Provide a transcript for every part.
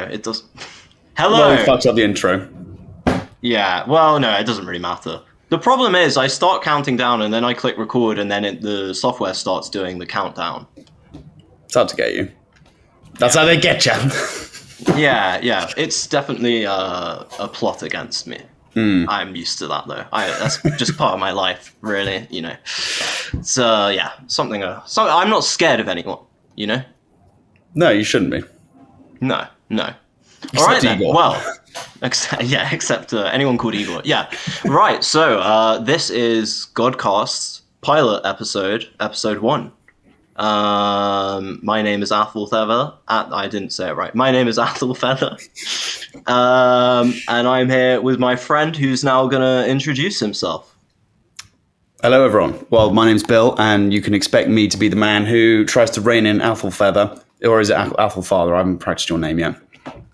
it does. Well, Hello! we fucked up the intro. Yeah, well, no, it doesn't really matter. The problem is I start counting down and then I click record and then the software starts doing the countdown. It's hard to get you. That's how they get you. Yeah, it's definitely a plot against me. I'm used to that, though. That's just part of my life, really, you know. It's, something... So I'm not scared of anyone, you know? No, you shouldn't be. No. Except All right, then. Igor. Well, except anyone called Igor. Yeah. Right, so this is GODcast's pilot episode 1. My name is Aethelfether. I didn't say it right. My name is Aethelfether. And I'm here with my friend who's now going to introduce himself. Hello, everyone. Well, my name's Bill, and you can expect me to be the man who tries to rein in Aethelfether. Or is it Aethelfather? I haven't practiced your name yet.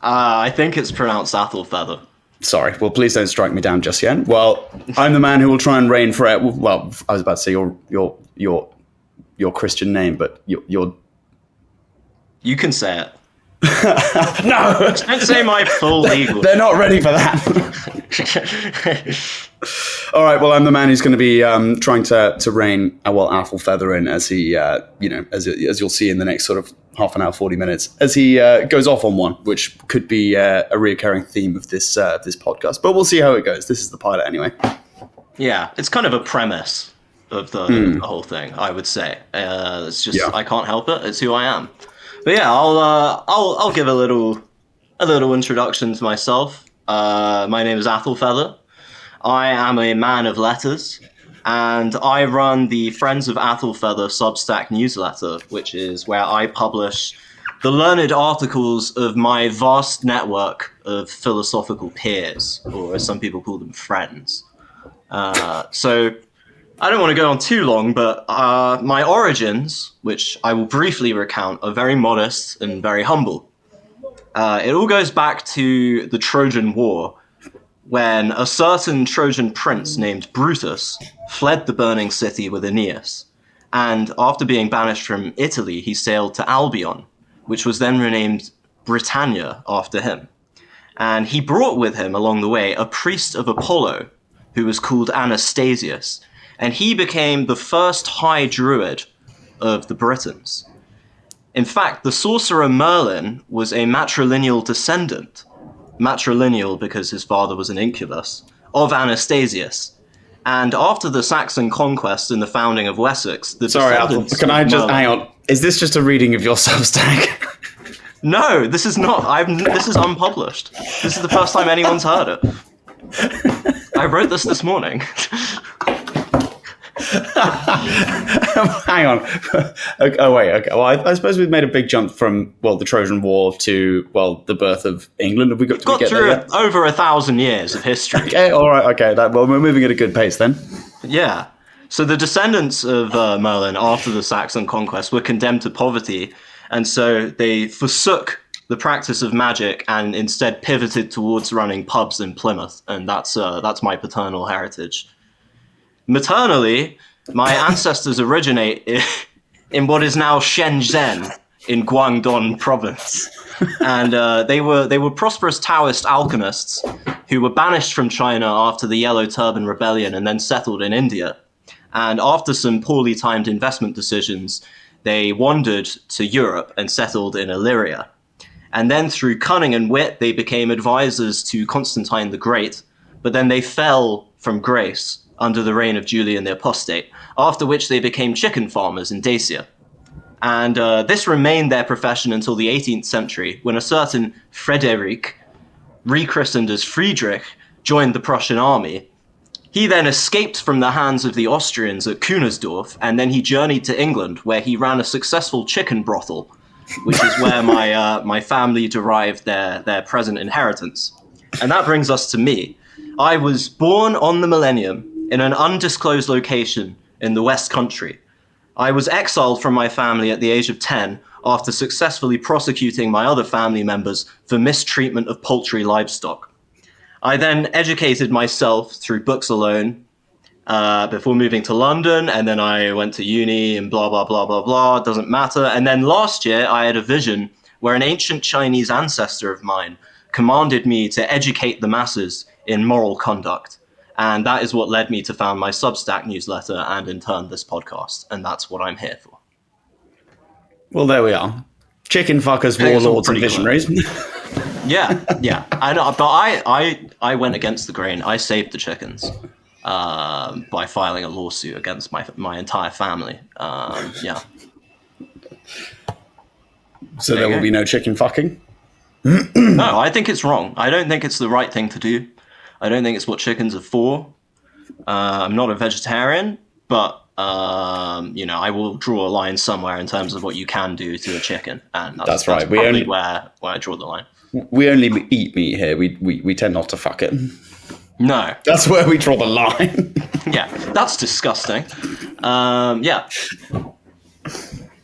I think it's pronounced Aethelfether. Sorry. Well, please don't strike me down just yet. Well, I'm the man who will try and reign for it. Well, I was about to say your Christian name, but your... You can say it. No! Don't say my full legal. They're not ready for that. All right, well, I'm the man who's going to be trying to rein, Aethelfether in as he, as you'll see in the next sort of half an hour, 40 minutes, as he goes off on one, which could be a reoccurring theme of this podcast. But we'll see how it goes. This is the pilot anyway. Yeah, it's kind of a premise of the whole thing, I would say. It's just, I can't help it. It's who I am. But yeah, I'll give a little introduction to myself. My name is Aethelfether. I am a man of letters, and I run the Friends of Aethelfether Substack newsletter, which is where I publish the learned articles of my vast network of philosophical peers, or as some people call them, friends. So I don't want to go on too long, but my origins, which I will briefly recount, are very modest and very humble. It all goes back to the Trojan War, when a certain Trojan prince named Brutus fled the burning city with Aeneas, and after being banished from Italy, he sailed to Albion, which was then renamed Britannia after him. And he brought with him along the way a priest of Apollo, who was called Anastasius, and he became the first high druid of the Britons. In fact, the sorcerer Merlin was a matrilineal descendant, matrilineal because his father was an incubus, of Anastasius. And after the Saxon conquest and the founding of Wessex, the descendants... Can I just hang on? Is this just a reading of your Substack? No, this is not. This is unpublished. This is the first time anyone's heard it. I wrote this morning. Hang on. Oh, wait. Okay. Well, I suppose we've made a big jump from, the Trojan War to, the birth of England. Have we got through over 1,000 years of history. Okay, all right. Okay. We're moving at a good pace then. Yeah. So the descendants of Merlin after the Saxon conquest were condemned to poverty, and so they forsook the practice of magic and instead pivoted towards running pubs in Plymouth, and that's my paternal heritage. Maternally, my ancestors originate in what is now Shenzhen in Guangdong province, and they were prosperous Taoist alchemists who were banished from China after the Yellow Turban Rebellion and then settled in India. And after some poorly timed investment decisions, they wandered to Europe and settled in Illyria. And then through cunning and wit, they became advisors to Constantine the Great, but then they fell from grace under the reign of Julian the Apostate, after which they became chicken farmers in Dacia. And this remained their profession until the 18th century, when a certain Frederick, rechristened as Friedrich, joined the Prussian army. He then escaped from the hands of the Austrians at Kunersdorf, and then he journeyed to England, where he ran a successful chicken brothel, which is where my family derived their present inheritance. And that brings us to me. I was born on the millennium in an undisclosed location in the West Country. I was exiled from my family at the age of 10 after successfully prosecuting my other family members for mistreatment of poultry livestock. I then educated myself through books alone before moving to London, and then I went to uni and blah, blah, blah, blah, blah, doesn't matter. And then last year I had a vision where an ancient Chinese ancestor of mine commanded me to educate the masses in moral conduct. And that is what led me to found my Substack newsletter and in turn this podcast. And that's what I'm here for. Well, there we are. Chicken fuckers, warlords, and visionaries. Yeah. I know, but I went against the grain. I saved the chickens by filing a lawsuit against my entire family. Yeah. So there will be no chicken fucking? No, I think it's wrong. I don't think it's the right thing to do. I don't think it's what chickens are for. I'm not a vegetarian, but I will draw a line somewhere in terms of what you can do to a chicken, and that's right. Probably where I draw the line. We only eat meat here. We tend not to fuck it. No, that's where we draw the line. Yeah, that's disgusting. Yeah.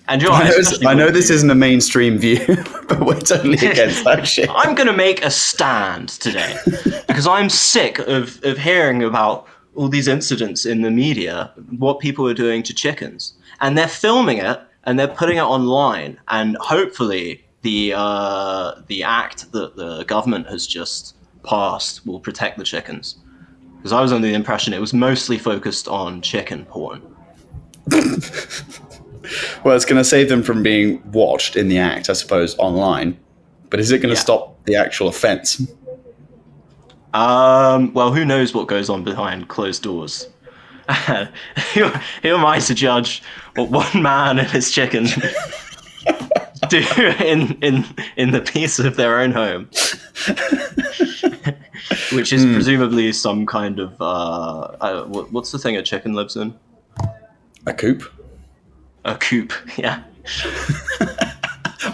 And I know this isn't a mainstream view, but we're totally against that shit. I'm going to make a stand today because I'm sick of hearing about all these incidents in the media, what people are doing to chickens. And they're filming it and they're putting it online. And hopefully the act that the government has just passed will protect the chickens. Because I was under the impression it was mostly focused on chicken porn. Well, it's going to save them from being watched in the act, I suppose, online. But is it going to stop the actual offence? Well, who knows what goes on behind closed doors? Who am I to judge what one man and his chicken do in the peace of their own home? Which is presumably some kind of what's the thing a chicken lives in? A coop. A coop, yeah.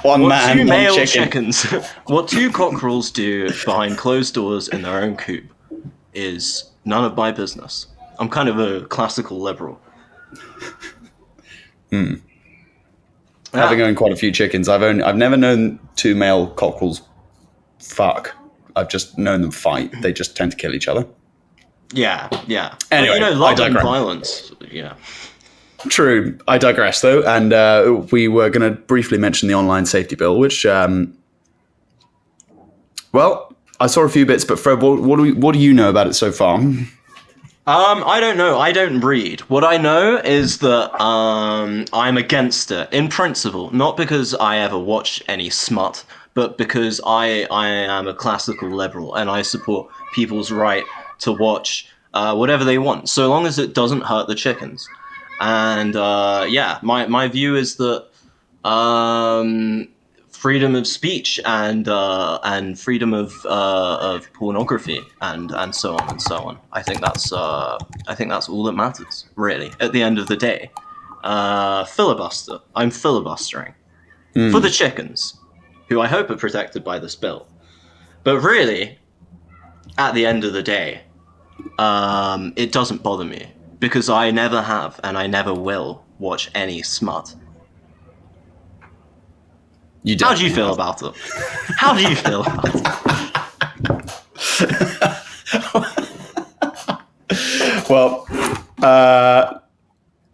One man, two male one chicken. chickens. What two cockerels do behind closed doors in their own coop is none of my business. I'm kind of a classical liberal. Having owned quite a few chickens, I've never known two male cockerels fuck. I've just known them fight. They just tend to kill each other. Yeah. Anyway, but, love and violence. Yeah. True. I digress, though, and we were going to briefly mention the online safety bill, which, well, I saw a few bits, but Fred, what do you know about it so far? I don't know. I don't read. What I know is that I'm against it in principle, not because I ever watch any smut, but because I am a classical liberal and I support people's right to watch whatever they want, so long as it doesn't hurt the chickens. And my view is that freedom of speech and freedom of pornography and so on and so on. I think that's all that matters, really. At the end of the day, filibuster. I'm filibustering for the chickens, who I hope are protected by this bill. But really, at the end of the day, it doesn't bother me. Because I never have, and I never will, watch any smut. How do you feel about it? How do you feel about it? Well,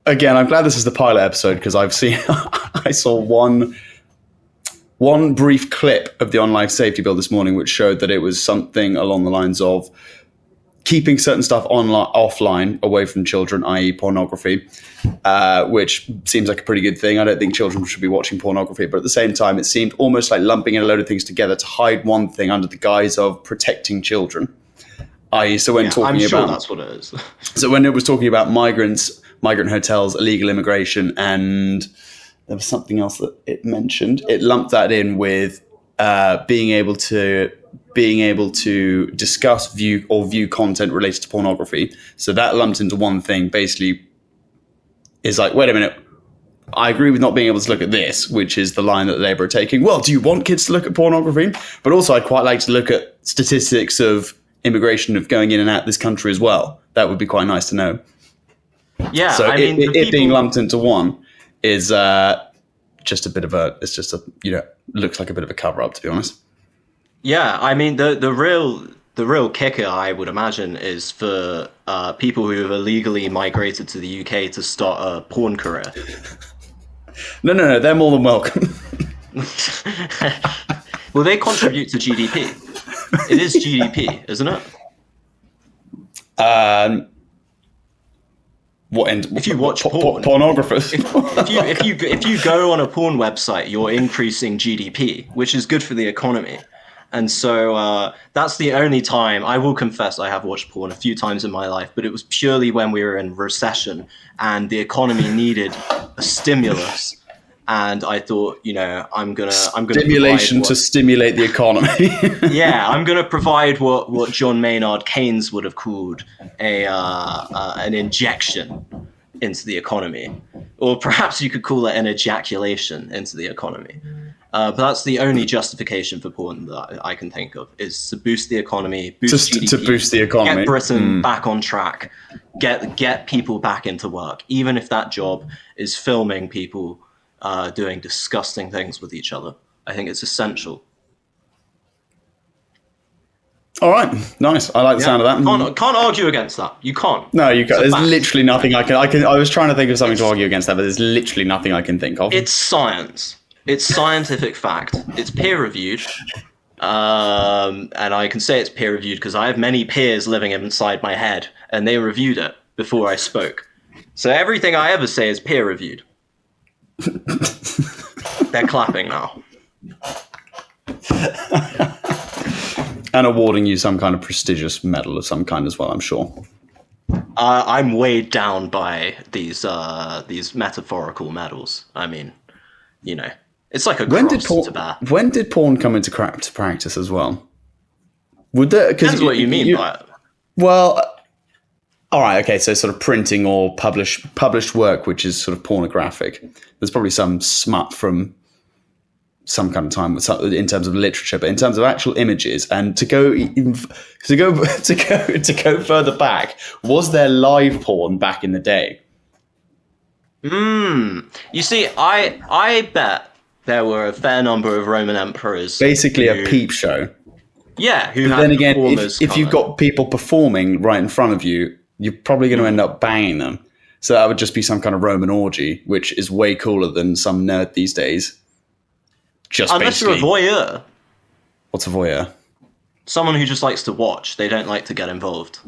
again, I'm glad this is the pilot episode because I saw one brief clip of the online safety bill this morning, which showed that it was something along the lines of keeping certain stuff offline, away from children, i.e. pornography, which seems like a pretty good thing. I don't think children should be watching pornography, but at the same time, it seemed almost like lumping in a load of things together to hide one thing under the guise of protecting children. I'm sure that's what it is. So when it was talking about migrants, migrant hotels, illegal immigration, and there was something else that it mentioned, it lumped that in with being able to discuss, view content related to pornography. So that lumped into one thing basically is like, wait a minute, I agree with not being able to look at this, which is the line that Labour are taking. Well, do you want kids to look at pornography? But also I'd quite like to look at statistics of immigration of going in and out of this country as well. That would be quite nice to know. Yeah. So it being lumped into one is just a bit of looks like a bit of a cover up, to be honest. Yeah, I mean, the real kicker, I would imagine, is for people who have illegally migrated to the UK to start a porn career. No, they're more than welcome. Well, they contribute to GDP. It is GDP, isn't it? If you watch porn, pornographers. if you go on a porn website, you're increasing GDP, which is good for the economy. And so that's the only time, I will confess I have watched porn a few times in my life, but it was purely when we were in recession and the economy needed a stimulus. And I thought, I'm gonna Stimulation to stimulate the economy. Yeah, I'm gonna provide what John Maynard Keynes would have called an injection into the economy, or perhaps you could call it an ejaculation into the economy. But that's the only justification for porn that I can think of, is to boost the economy, boost GDP, to boost the economy, get Britain back on track, get people back into work, even if that job is filming people doing disgusting things with each other. I think it's essential. All right, nice. I like the sound of that. Can't argue against that. You can't. No, you can't. There's literally nothing I can. I was trying to think of something to argue against that, but there's literally nothing I can think of. It's science. It's scientific fact. It's peer reviewed. And I can say it's peer reviewed because I have many peers living inside my head, and they reviewed it before I spoke. So everything I ever say is peer reviewed. They're clapping now. And awarding you some kind of prestigious medal of some kind as well, I'm sure. I'm weighed down by these metaphorical medals. I mean, it's like a cross to bear. When did porn come into practice as well? Depends what you mean by it. Well, all right, okay, so sort of printing or published work, which is sort of pornographic. There's probably some smut from some kind of time in terms of literature, but in terms of actual images, and to go further back, was there live porn back in the day? You see, I bet there were a fair number of Roman emperors. Basically, a peep show. Yeah, who but had then again, performers if you've got people performing right in front of you, you're probably going to end up banging them. So that would just be some kind of Roman orgy, which is way cooler than some nerd these days. Unless you're a voyeur. What's a voyeur? Someone who just likes to watch. They don't like to get involved.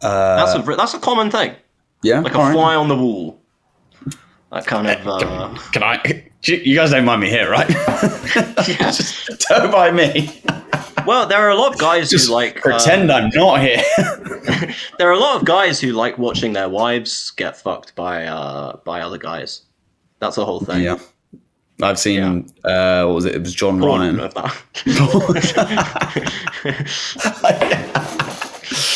That's a common thing. Yeah, like a fly on the wall. That kind of. Can I? You guys don't mind me here, right? Yeah. Just don't mind me. Well, there are a lot of guys just who like pretend I'm not here. There are a lot of guys who like watching their wives get fucked by other guys. That's the whole thing. Yeah. I've seen, what was it? It was John Ryan.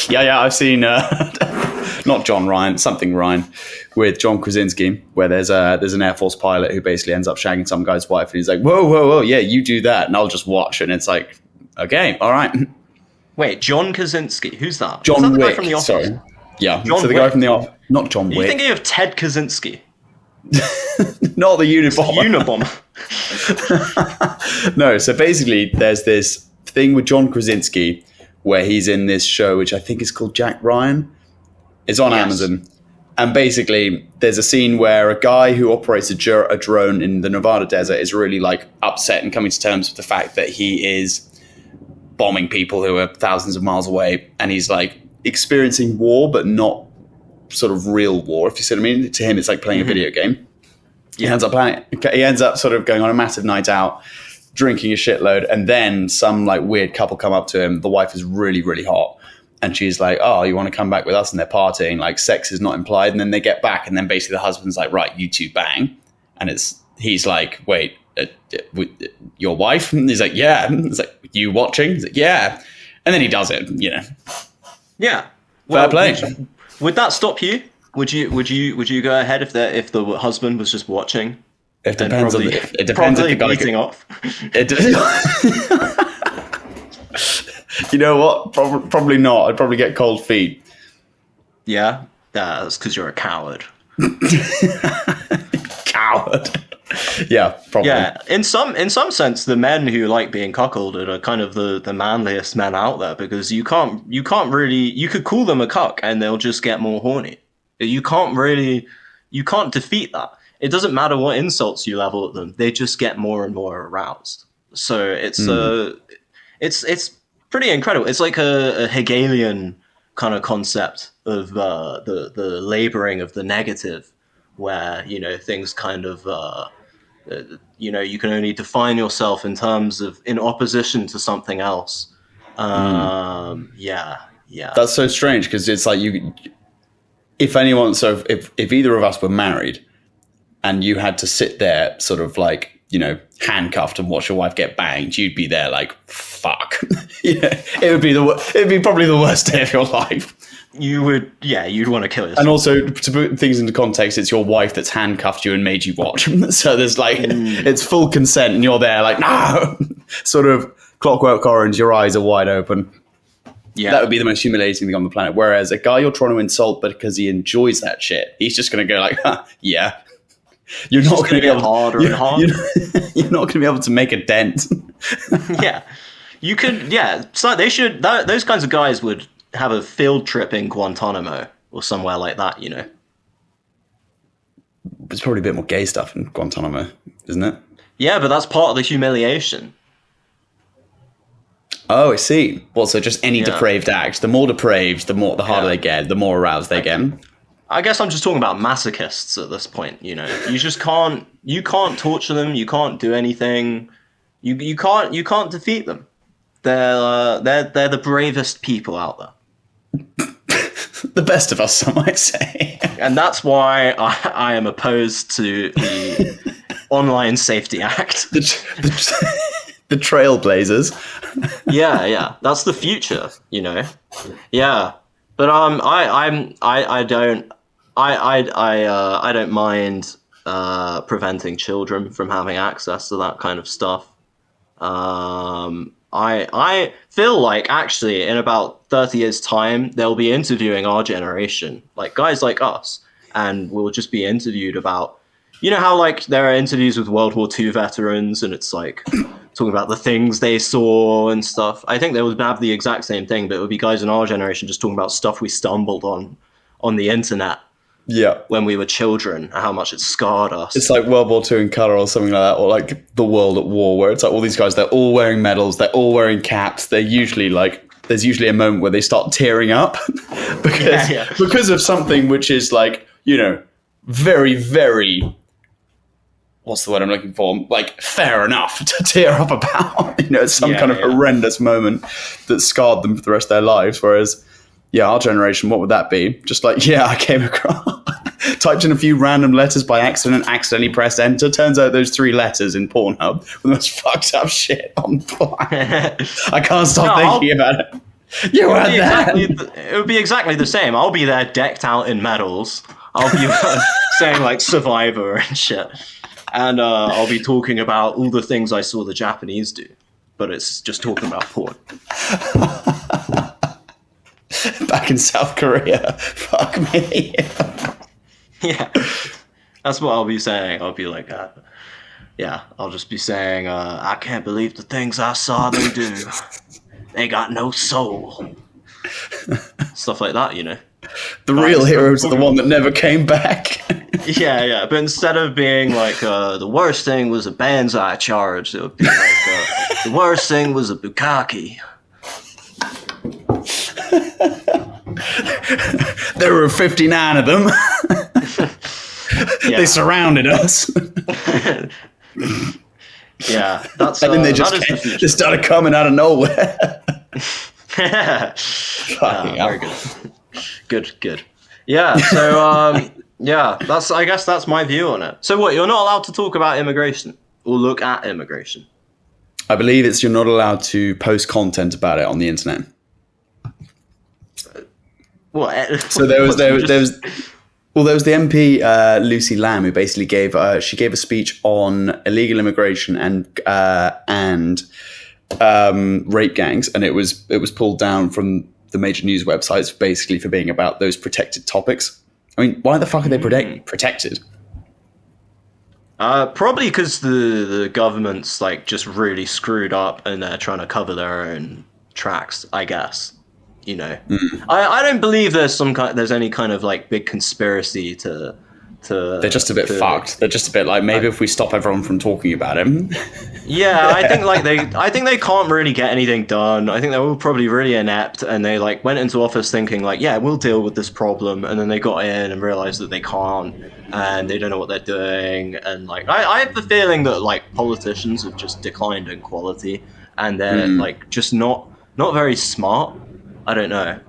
Yeah, I've seen, not John Ryan, something Ryan, with John Krasinski, where there's an Air Force pilot who basically ends up shagging some guy's wife, and he's like, whoa, yeah, you do that, and I'll just watch, and it's like, okay, all right. Wait, John Krasinski, who's that? John Is that the Wick, guy from The Office? sorry. Yeah, John so the Wick. guy from The Office, not John Wick. Are you thinking of Ted Kaczynski? Not the Unabomber. No, so basically there's this thing with John Krasinski where he's in this show, which I think is called Jack Ryan. It's on Amazon. And basically there's a scene where a guy who operates a drone in the Nevada desert is really like upset and coming to terms with the fact that he is bombing people who are thousands of miles away. And he's like experiencing war, but not sort of real war, if you see what I mean. To him, it's like playing a video game. He ends up sort of going on a massive night out, drinking a shitload, and then some like weird couple come up to him. The wife is really, really hot, and she's like, "Oh, you want to come back with us?" And they're partying, like sex is not implied. And then they get back, and then basically the husband's like, "Right, you two bang," and he's like, "Wait, your wife?" And he's like, "Yeah." He's like, "You watching?" He's like, "Yeah," and then he does it. Yeah. Fair play. Would that stop you? Would you go ahead if the husband was just watching? It depends on it depends if the guy beating off. You know what? Probably not. I'd probably get cold feet. Yeah, that's because you're a coward. Coward. Yeah, probably. Yeah, in some sense, the men who like being cuckolded are kind of the manliest men out there, because you can't really, you could call them a cuck and they'll just get more horny. You can't defeat that. it doesn't matter what insults you level at them; they just get more and more aroused. So it's pretty incredible. It's like a Hegelian kind of concept of the laboring of the negative, where things kind of you can only define yourself in terms of in opposition to something else. Yeah. That's so strange because it's like if either of us were married and you had to sit there sort of like, handcuffed and watch your wife get banged, you'd be there like, fuck. It'd be probably the worst day of your life. You would, you'd want to kill yourself. And also, to put things into context, it's your wife that's handcuffed you and made you watch. So there's like, it's full consent and you're there like, no! Sort of Clockwork Orange, your eyes are wide open. Yeah. That would be the most humiliating thing on the planet. Whereas a guy you're trying to insult, but because he enjoys that shit, he's just going to go like, yeah. You're not going to be able harder and harder. You're not going to be able to make a dent. Yeah. You could, So they should, those kinds of guys would have a field trip in Guantanamo or somewhere like that, There's probably a bit more gay stuff in Guantanamo, isn't it? Yeah, but that's part of the humiliation. Oh, I see. Well, so just any depraved act. The more depraved, the harder they get, the more aroused they get. I guess I'm just talking about masochists at this point. You just can't. You can't torture them. You can't do anything. You can't defeat them. They're the bravest people out there. The best of us, some might say. And that's why I am opposed to the Online Safety Act. The trailblazers. Yeah, that's the future, Yeah, but I don't mind preventing children from having access to that kind of stuff. I feel like actually in about 30 years' time they'll be interviewing our generation, like guys like us, and we'll just be interviewed about. How like there are interviews with World War II veterans, and it's like talking about the things they saw and stuff. I think they would have the exact same thing, but it would be guys in our generation just talking about stuff we stumbled on the internet. Yeah, when we were children, and how much it scarred us. It's like World War II in colour or something like that, or like The World at War, where it's like all these guys, they're all wearing medals, they're all wearing caps. They're usually like, there's usually a moment where they start tearing up because of something which is like, very, very, what's the word I'm looking for? Like, fair enough to tear up about. It's some kind of horrendous moment that scarred them for the rest of their lives. Whereas, our generation, what would that be? Just like, I came across, typed in a few random letters by accident, accidentally pressed enter. Turns out those 3 letters in Pornhub were the most fucked up shit on planet. I can't stop thinking about it. It would be exactly the same. I'll be there decked out in medals. I'll be saying like Survivor and shit. And I'll be talking about all the things I saw the Japanese do. But it's just talking about porn. Back in South Korea. Fuck me. Yeah. That's what I'll be saying. I'll be like, I'll just be saying, I can't believe the things I saw them do. They got no soul. Stuff like that, The real hero's the one that never came back. Yeah. But instead of being like, the worst thing was a banzai charge, it would be like, the worst thing was a bukkake. There were 59 of them. They surrounded us. Yeah, that's. And then they just started coming out of nowhere. Very good. Good. Yeah. So, I guess that's my view on it. So, what? You're not allowed to talk about immigration or look at immigration. I believe you're not allowed to post content about it on the internet. What? So there was the MP Lucy Lamb, who basically gave a speech on illegal immigration and rape gangs, and it was pulled down from the major news websites basically for being about those protected topics. I mean, why the fuck are they protected? Probably because the government's like just really screwed up and they're trying to cover their own tracks, I guess. I don't believe there's any kind of like big conspiracy to They're just a bit fucked. They're just a bit like, maybe if we stop everyone from talking about him. Yeah, I think they can't really get anything done. I think they're all probably really inept, and they like went into office thinking like, yeah, we'll deal with this problem, and then they got in and realized that they can't, and they don't know what they're doing, and like I have the feeling that like politicians have just declined in quality, and they're like just not very smart. I don't know.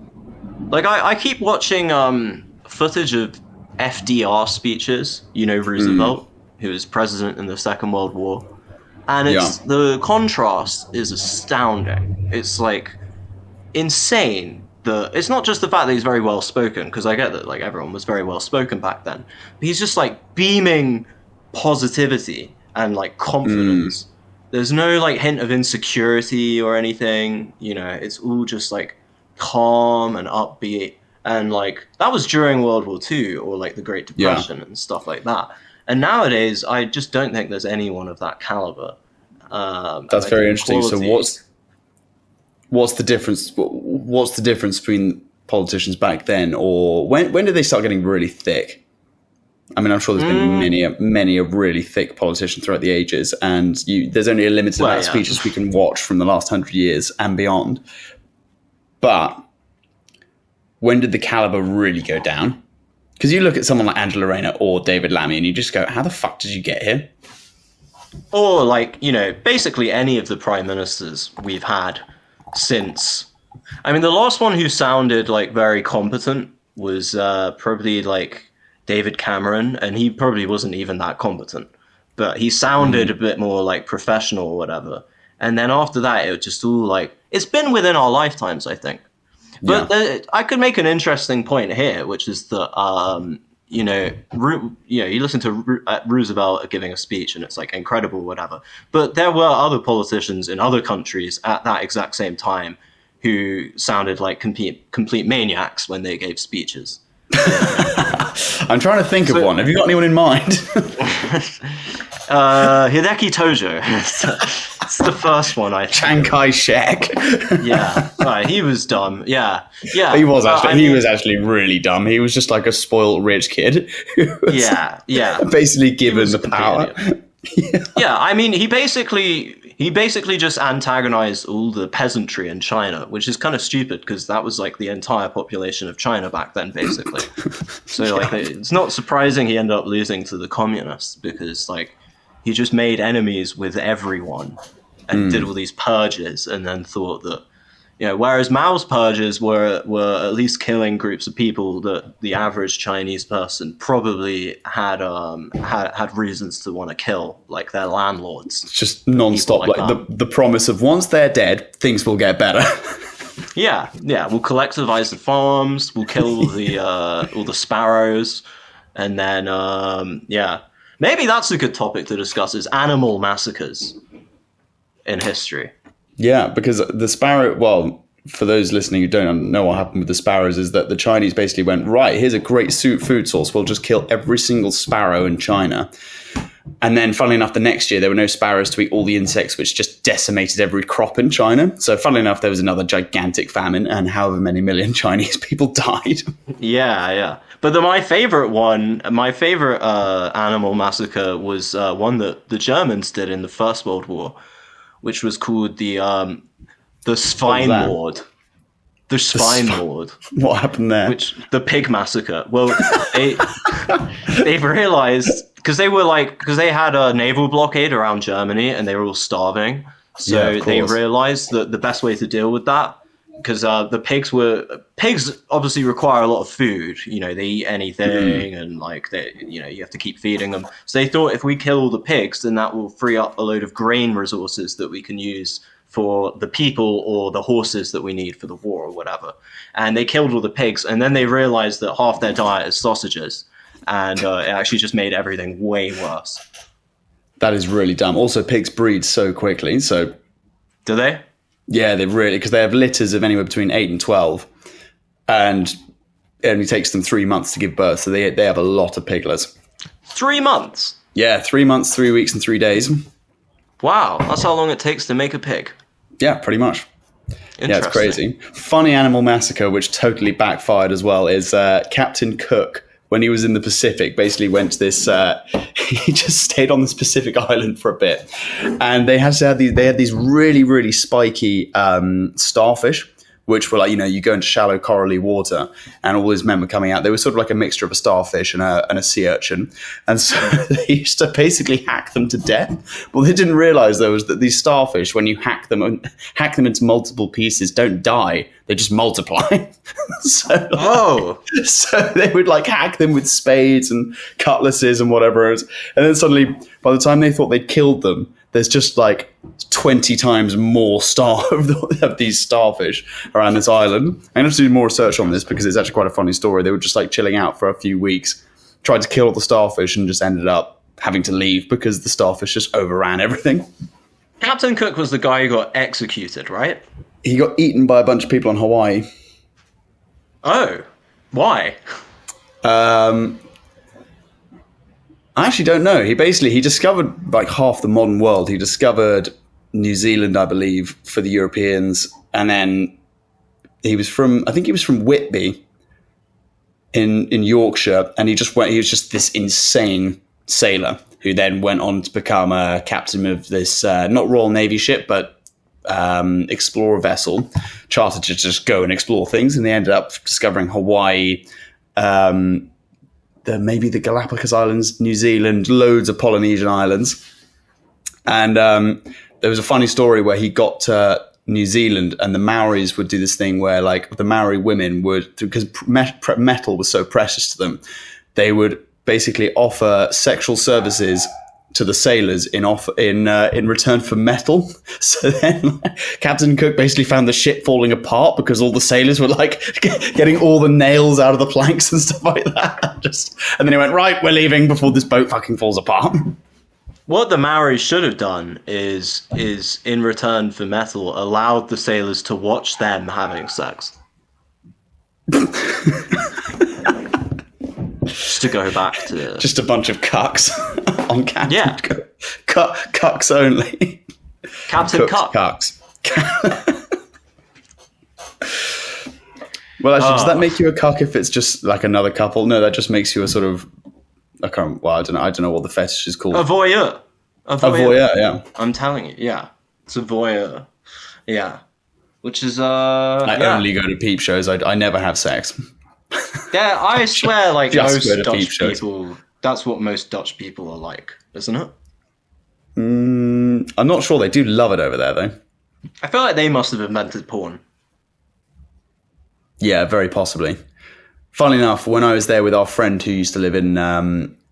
Like I keep watching footage of FDR speeches. You know, Roosevelt, who was president in the Second World War. And the contrast is astounding. It's like insane. It's not just the fact that he's very well spoken, because I get that like everyone was very well spoken back then. But he's just like beaming positivity and like confidence. There's no like hint of insecurity or anything. You know, it's all just like calm and upbeat. And like that was during World War II or like the Great Depression and stuff like that. And nowadays, I just don't think there's anyone of that caliber. That's very interesting. Quality. So what's the difference? What's the difference between politicians back then, or when did they start getting really thick? I mean, I'm sure there's been many a really thick politician throughout the ages, and there's only a limited amount of speeches we can watch from the last 100 years and beyond. But when did the caliber really go down? Because you look at someone like Angela Rayner or David Lammy and you just go, how the fuck did you get here? Or like, you know, basically any of the prime ministers we've had since. I mean, the last one who sounded like very competent was probably like David Cameron, and he probably wasn't even that competent. But he sounded a bit more like professional or whatever. And then after that, it was just all like, it's been within our lifetimes, I think. But I could make an interesting point here, which is that, you listen to Roosevelt giving a speech and it's like incredible, whatever. But there were other politicians in other countries at that exact same time who sounded like complete maniacs when they gave speeches. I'm trying to think of one. Have you got anyone in mind? Hideki Tojo. It's the first one, I think. Chiang Kai-shek. Yeah, right. He was dumb. Yeah. He was actually. He was actually really dumb. He was just like a spoiled rich kid. Who was basically given the power. Yeah. I mean, he basically just antagonized all the peasantry in China, which is kind of stupid because that was like the entire population of China back then, basically. So like, it's not surprising he ended up losing to the communists because like he just made enemies with everyone and did all these purges, and then thought that, you know, whereas Mao's purges were at least killing groups of people that the average Chinese person probably had reasons to want to kill, like their landlords. It's just non-stop, like the promise of once they're dead, things will get better. Yeah. We'll collectivize the farms. We'll kill all the sparrows, and then maybe that's a good topic to discuss: is animal massacres in history. Yeah, because the sparrow, well, for those listening who don't know what happened with the sparrows, is that the Chinese basically went, right, here's a great food source. We'll just kill every single sparrow in China. And then, funnily enough, the next year, there were no sparrows to eat all the insects, which just decimated every crop in China. So, funnily enough, there was another gigantic famine, and however many million Chinese people died. Yeah. But my favorite animal massacre was one that the Germans did in the First World War, which was called the Swine Lord. The Swine Lord. What happened there? The pig massacre. Well, they realized, because they had a naval blockade around Germany and they were all starving. So they realized that the best way to deal with that, because pigs obviously require a lot of food. You know, they eat anything, and like you have to keep feeding them. So they thought, if we kill all the pigs, then that will free up a load of grain resources that we can use for the people or the horses that we need for the war or whatever. And they killed all the pigs, and then they realized that half their diet is sausages, and it actually just made everything way worse. That is really dumb. Also, pigs breed so quickly. So, do they? Yeah, they really, because they have litters of anywhere between 8 and 12, and it only takes them 3 months to give birth. So they have a lot of piglets. 3 months? Yeah, 3 months, 3 weeks, and 3 days. Wow, that's how long it takes to make a pig. Yeah, pretty much. Yeah, it's crazy. Funny animal massacre, which totally backfired as well, is Captain Cook when he was in the Pacific, basically went to this. He just stayed on this Pacific island for a bit, and they had these really, really spiky starfish, which were like, you go into shallow corally water, and all these men were coming out. They were sort of like a mixture of a starfish and a sea urchin, and so they used to basically hack them to death. Well, they didn't realize though was that these starfish, when you hack them into multiple pieces, don't die; they just multiply. So they would like hack them with spades and cutlasses and whatever, and then suddenly, by the time they thought they'd killed them, there's just like 20 times more of these starfish around this island. I'm going to do more research on this because it's actually quite a funny story. They were just like chilling out for a few weeks, tried to kill all the starfish, and just ended up having to leave because the starfish just overran everything. Captain Cook was the guy who got executed, right? He got eaten by a bunch of people in Hawaii. Oh, why? I actually don't know. He discovered like half the modern world. He discovered New Zealand, I believe, for the Europeans, and then he was from Whitby in Yorkshire, and he was just this insane sailor who then went on to become a captain of this not Royal Navy ship, but explorer vessel, chartered to just go and explore things, and they ended up discovering Hawaii, maybe the Galapagos Islands, New Zealand, loads of Polynesian islands. And there was a funny story where he got to New Zealand, and the Maoris would do this thing where, like, the Maori women would, because metal was so precious to them, they would basically offer sexual services to the sailors in return for metal. So then Captain Cook basically found the ship falling apart because all the sailors were like getting all the nails out of the planks and stuff like that. And then he went, right, we're leaving before this boat fucking falls apart. What the Maoris should have done is in return for metal, allowed the sailors to watch them having sex. Just to go back to... Just a bunch of cucks on Captain. Yeah. Cucks only. Captain Cuck. Cucks. Well, actually, does that make you a cuck if it's just like another couple? No, that just makes you a sort of... I don't know what the fetish is called. A voyeur. A voyeur, yeah. I'm telling you, yeah. It's a voyeur. Yeah. Which is, I only go to peep shows. I never have sex. Yeah, I swear, like, most Dutch people, that's what most Dutch people are like, isn't it? I'm not sure. They do love it over there, though. I feel like they must have invented porn. Yeah, very possibly. Funnily enough, when I was there with our friend who used to live in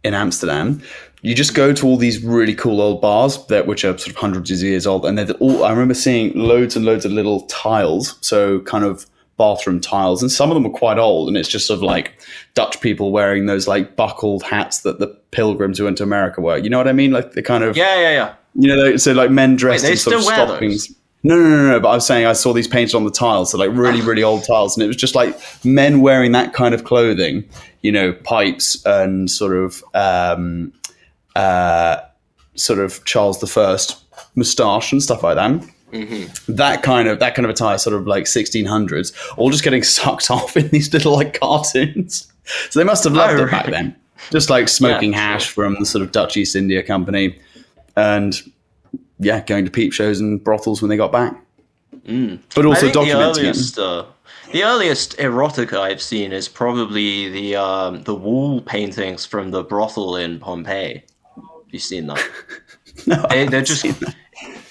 Amsterdam, you just go to all these really cool old bars which are sort of hundreds of years old, and I remember seeing loads and loads of little tiles, so kind of bathroom tiles, and some of them were quite old, and it's just sort of like Dutch people wearing those like buckled hats that the pilgrims who went to America wear. You know what I mean? Like the kind of yeah. You know, so like men dressed Wait, in sort of stockings. No. But I was saying I saw these painted on the tiles, so like really, really old tiles, and it was just like men wearing that kind of clothing. You know, pipes and sort of Charles I moustache and stuff like that. Mm-hmm. That kind of attire, sort of like 1600s, all just getting sucked off in these little like cartoons. So they must have loved it back then. Just like smoking hash from the sort of Dutch East India Company, and going to peep shows and brothels when they got back. But also documenting it. The earliest erotica I've seen is probably the wall paintings from the brothel in Pompeii. Have you seen that? No, they're just.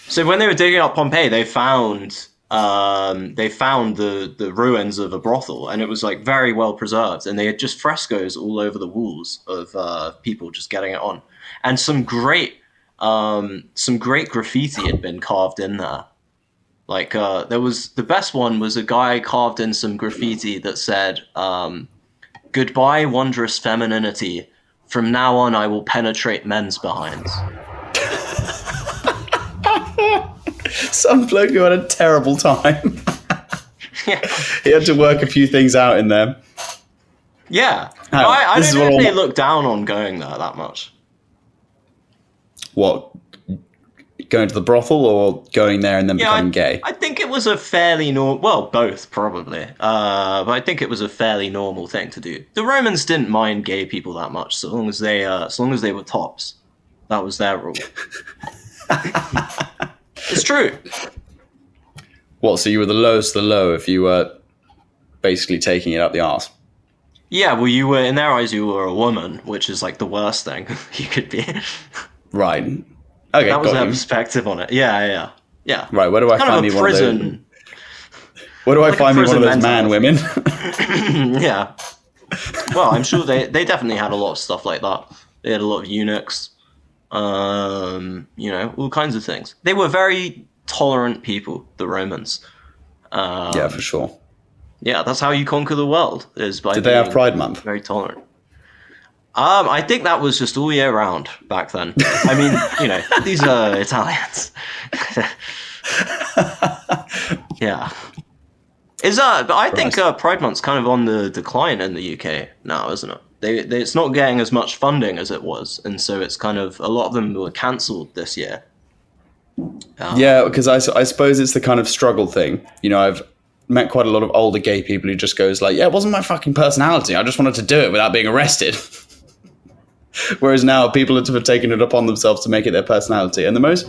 So when they were digging up Pompeii, they found the ruins of a brothel, and it was like very well preserved, and they had just frescoes all over the walls of people just getting it on, and some great graffiti had been carved in there. Like the best one was a guy carved in some graffiti that said, "Goodbye, wondrous femininity. From now on, I will penetrate men's behinds." Some bloke who had a terrible time. Yeah. He had to work a few things out in there. Yeah. I don't know if they look down on going there that much. What? Going to the brothel or going there and then becoming gay? I think it was a fairly normal, well, both probably, but I think it was a fairly normal thing to do. The Romans didn't mind gay people that much, so long as they were tops. That was their rule. It's true. What? So you were the lowest of the low if you were basically taking it up the arse? Yeah, well, you were, in their eyes, you were a woman, which is like the worst thing you could be. Right. Okay. That was their you. perspective on it. Yeah. Right. Where do I find me one of those? Where do I find me one of those man women? Yeah. Well, I'm sure they definitely had a lot of stuff like that. They had a lot of eunuchs. All kinds of things. They were very tolerant people, the Romans. Yeah, for sure. Yeah, that's how you conquer the world. Is by Did they have Pride Month? Very tolerant. I think that was just all year round back then. I mean, these are Italians. Yeah. But I think Pride Month's kind of on the decline in the UK now, isn't it? It's not getting as much funding as it was, and so it's kind of, a lot of them were cancelled this year. Yeah, because I suppose it's the kind of struggle thing. I've met quite a lot of older gay people who just goes like, yeah, it wasn't my fucking personality. I just wanted to do it without being arrested. Whereas now people have taken it upon themselves to make it their personality. And the most,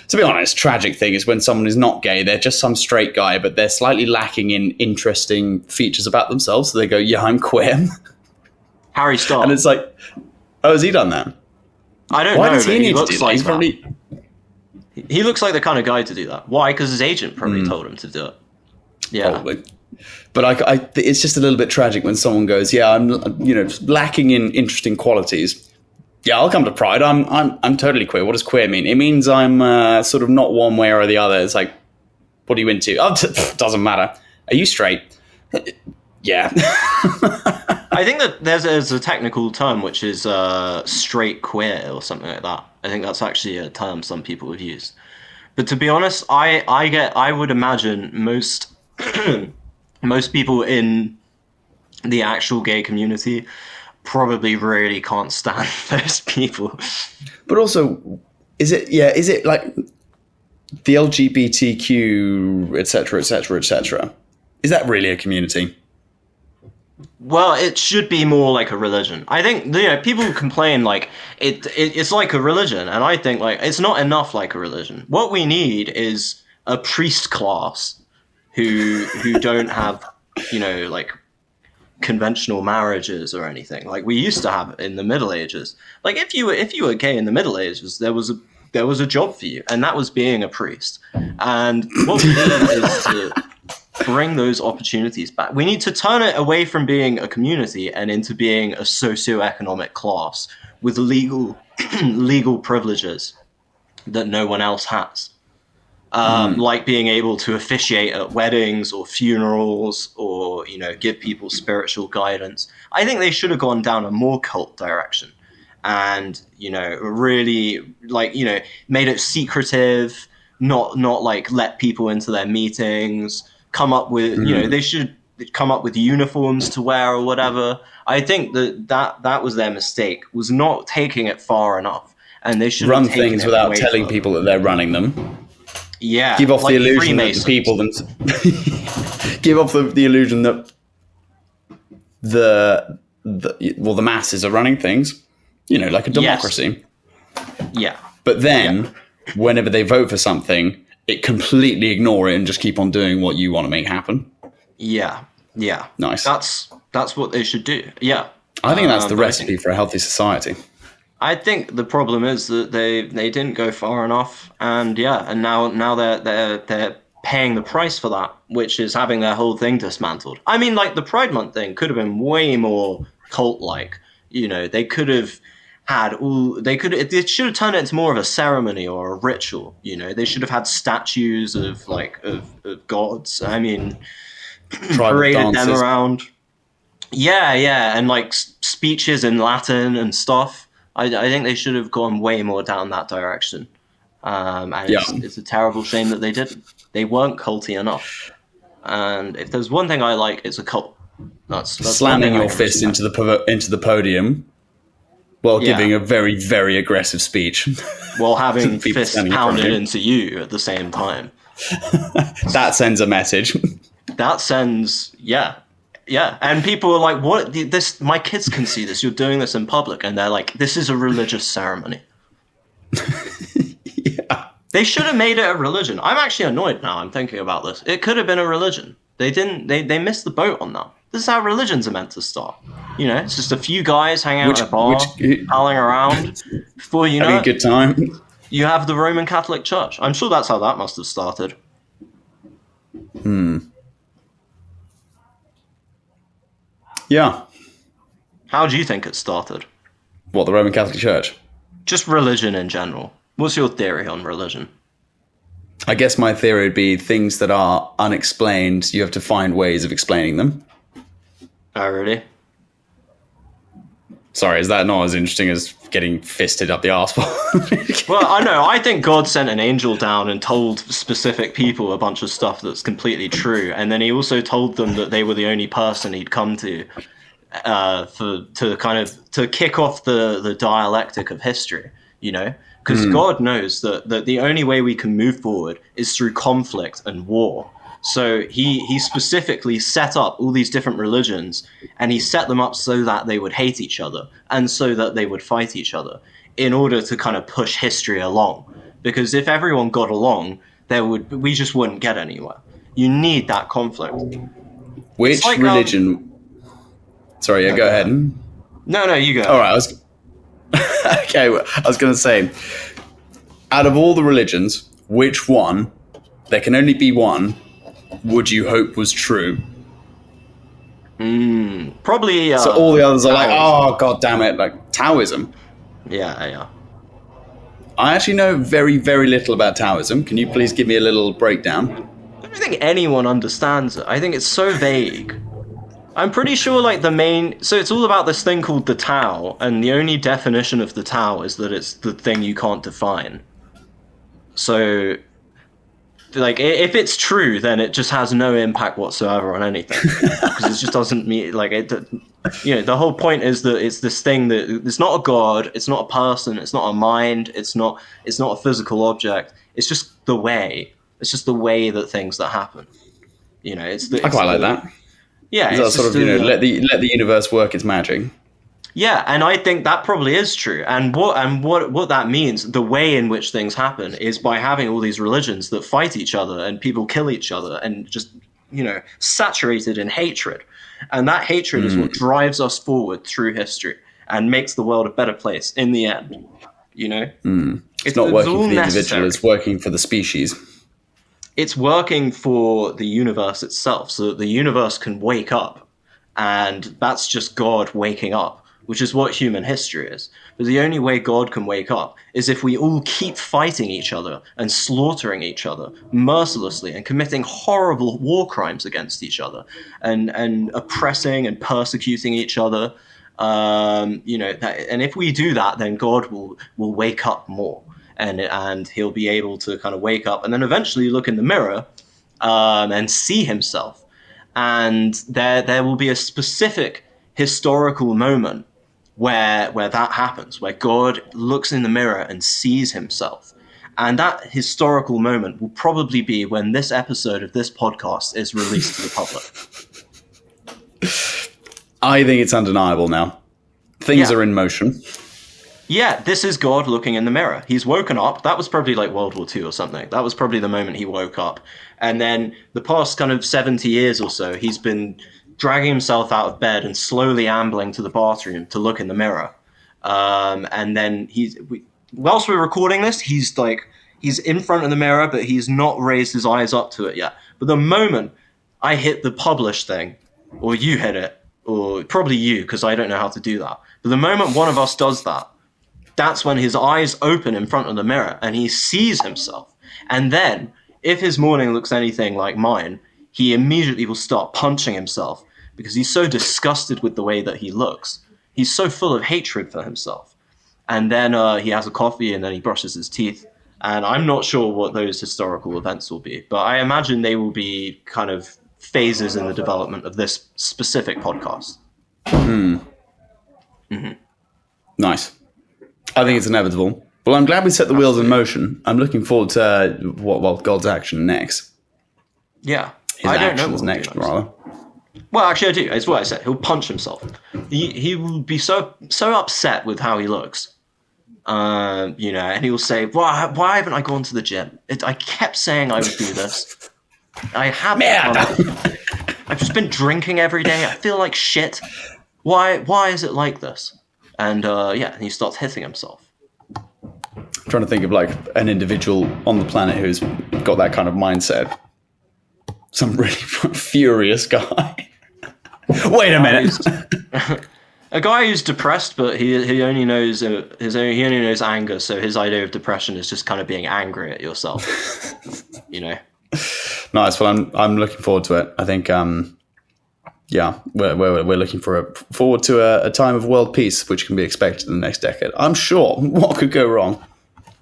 to be honest, tragic thing is when someone is not gay, they're just some straight guy, but they're slightly lacking in interesting features about themselves. So they go, yeah, I'm queer. Harry Styles. And it's like, oh, has he done that? I don't know. Why does he need to do that? He's probably... He looks like the kind of guy to do that. Why? Because his agent probably told him to do it. Yeah. Probably. But it's just a little bit tragic when someone goes, yeah, I'm lacking in interesting qualities. Yeah, I'll come to Pride. I'm totally queer. What does queer mean? It means I'm sort of not one way or the other. It's like, what are you into? Oh, doesn't matter. Are you straight? Yeah. I think that there's a technical term which is straight queer or something like that. I think that's actually a term some people have used. But to be honest, I would imagine most most people in the actual gay community probably really can't stand those people. But also, is it like the LGBTQ, etc., etc., etc.? Is that really a community? Well, it should be more like a religion. I think people complain like it's like a religion, and I think like it's not enough like a religion. What we need is a priest class who don't have like conventional marriages or anything like we used to have in the Middle Ages. Like if you were gay in the Middle Ages, there was a job for you, and that was being a priest. And what we need is to bring those opportunities back. We need to turn it away from being a community and into being a socioeconomic class with legal privileges that no one else has. Like being able to officiate at weddings or funerals or, give people spiritual guidance. I think they should have gone down a more cult direction and, really made it secretive, not like let people into their meetings, come up with, they should come up with uniforms to wear or whatever. I think that was their mistake, was not taking it far enough. And they should run things without telling people that they're running them. Yeah, give off like the illusion Freemasons. that the people give off the illusion that the masses are running things, like a democracy. Yes. Yeah. But then, whenever they vote for something, it completely ignore it and just keep on doing what you want to make happen. Yeah. Nice. That's what they should do. Yeah. I think that's the recipe for a healthy society. I think the problem is that they didn't go far enough, and now they're paying the price for that, which is having their whole thing dismantled. I mean, like the Pride Month thing could have been way more cult-like. They could have had it should have turned it into more of a ceremony or a ritual. They should have had statues of gods. I mean, paraded them around. Yeah, and like speeches in Latin and stuff. I think they should have gone way more down that direction. It's a terrible shame that they didn't. They weren't culty enough. And if there's one thing I like, it's a cult. That's slamming your fist into the podium while giving a very, very aggressive speech. While having fists pounded into you at the same time. that sends a message. That sends, yeah. And people are like, what? This, my kids can see this. You're doing this in public. And they're like, this is a religious ceremony. Yeah. They should have made it a religion. I'm actually annoyed now. I'm thinking about this. It could have been a religion. They didn't. They missed the boat on that. This is how religions are meant to start. You know, it's just a few guys hanging out at a bar, palling around. Before you know having a good time. You have the Roman Catholic Church. I'm sure that's how that must have started. Yeah. How do you think it started? What, the Roman Catholic Church? Just religion in general. What's your theory on religion? I guess my theory would be things that are unexplained, you have to find ways of explaining them. Oh, really? Sorry, is that not as interesting as getting fisted up the arsehole? Well, I know. I think God sent an angel down and told specific people a bunch of stuff that's completely true. And then he also told them that they were the only person he'd come to to kick off the dialectic of history, you know? Because God knows that the only way we can move forward is through conflict and war. So he specifically set up all these different religions, and he set them up so that they would hate each other and so that they would fight each other in order to kind of push history along. Because if everyone got along, we just wouldn't get anywhere. You need that conflict. Which like, religion... Sorry, go ahead. No, you go. All right, okay, well, I was going to say, out of all the religions, which one, there can only be one, would you hope was true? Probably. So all the others are like, oh, God damn it, like Taoism. Yeah. I actually know very, very little about Taoism. Can you please give me a little breakdown? I don't think anyone understands it. I think it's so vague. I'm pretty sure, like, so it's all about this thing called the Tao, and the only definition of the Tao is that it's the thing you can't define. So, like, if it's true, then it just has no impact whatsoever on anything. Because it just doesn't mean, like, the whole point is that it's this thing that, it's not a god, it's not a person, it's not a mind, it's not a physical object, it's just the way. It's just the way that things that happen. You know, I quite like that. Yeah, it's sort of, let the universe work its magic. Yeah, and I think that probably is true. And what that means, the way in which things happen, is by having all these religions that fight each other and people kill each other and just, saturated in hatred. And that hatred is what drives us forward through history and makes the world a better place in the end. You know, it's not working for the individual; it's working for the species. It's working for the universe itself, so that the universe can wake up, and that's just God waking up, which is what human history is. But the only way God can wake up is if we all keep fighting each other and slaughtering each other mercilessly and committing horrible war crimes against each other and oppressing and persecuting each other. And if we do that, then God will wake up more. And he'll be able to kind of wake up and then eventually look in the mirror and see himself. And there will be a specific historical moment where that happens, where God looks in the mirror and sees himself. And that historical moment will probably be when this episode of this podcast is released to the public. I think it's undeniable now. Things are in motion. Yeah, this is God looking in the mirror. He's woken up. That was probably like World War II or something. That was probably the moment he woke up. And then the past kind of 70 years or so, he's been dragging himself out of bed and slowly ambling to the bathroom to look in the mirror. And then whilst we're recording this, he's in front of the mirror, but he's not raised his eyes up to it yet. But the moment I hit the publish thing, or you hit it, or probably you, because I don't know how to do that. But the moment one of us does that, that's when his eyes open in front of the mirror and he sees himself. And then, if his morning looks anything like mine, he immediately will start punching himself because he's so disgusted with the way that he looks. He's so full of hatred for himself. And then he has a coffee and then he brushes his teeth. And I'm not sure what those historical events will be, but I imagine they will be kind of phases in the development of this specific podcast. Nice. I think it's inevitable. Well, I'm glad we set the wheels in motion. I'm looking forward to what God's action next. Yeah. His I don't know actions what next, would be next. rather. Well, actually, I do. It's what I said. He'll punch himself. He will be so upset with how he looks. And he'll say, why haven't I gone to the gym? I kept saying I would do this. I haven't. I've just been drinking every day. I feel like shit. Why is it like this? And and he starts hitting himself. I'm trying to think of like an individual on the planet who's got that kind of mindset. Some really furious guy. Wait a minute. A guy who's depressed, but he only knows he only knows anger. So his idea of depression is just kind of being angry at yourself. Nice. Well, I'm looking forward to it. I think we're looking forward to a time of world peace, which can be expected in the next decade. I'm sure. What could go wrong?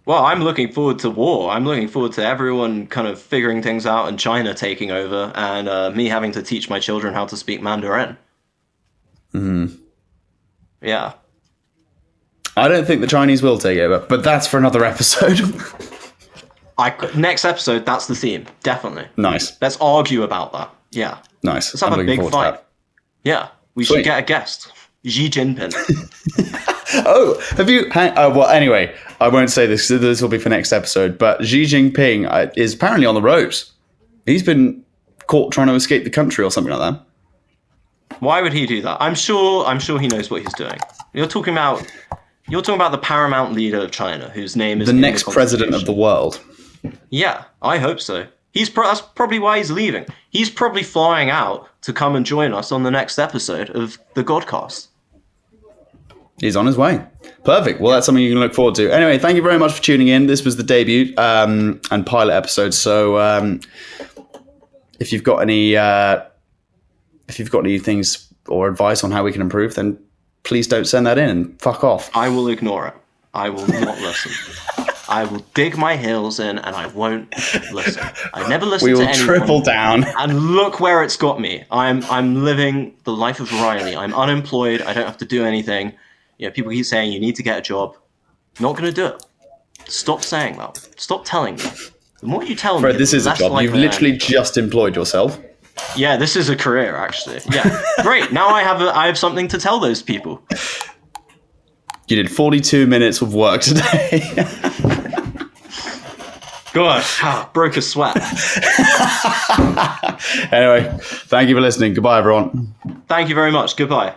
Well, I'm looking forward to war. I'm looking forward to everyone kind of figuring things out and China taking over and me having to teach my children how to speak Mandarin. Yeah. I don't think the Chinese will take over, but that's for another episode. Next episode, that's the theme. Definitely. Nice. Let's argue about that. Yeah. Nice. Let's have a big fight. Yeah. We Sweet. should get a guest. Xi Jinping. Oh, have you... well, anyway, I won't say this. This will be for next episode, but Xi Jinping is apparently on the ropes. He's been caught trying to escape the country or something like that. Why would he do that? I'm sure he knows what he's doing. You're talking about the paramount leader of China, whose name is the next president of the world. Yeah, I hope so. That's probably why he's leaving. He's probably flying out to come and join us on the next episode of the GODcast. He's on his way. Perfect. Well, that's something you can look forward to. Anyway, thank you very much for tuning in. This was the debut and pilot episode. So if you've got any things or advice on how we can improve, then please don't send that in and fuck off. I will ignore it. I will not listen. I will dig my heels in and I won't listen. I never listen to anyone. We will triple down. And look where it's got me. I'm living the life of Riley. I'm unemployed. I don't have to do anything. People keep saying you need to get a job. Not going to do it. Stop saying that. Stop telling me. The more you tell me, Fred, this is a job. You've literally just employed yourself. Yeah, this is a career, actually. Yeah, great. Now I have something to tell those people. You did 42 minutes of work today. God, broke a sweat. Anyway, thank you for listening. Goodbye, everyone. Thank you very much. Goodbye.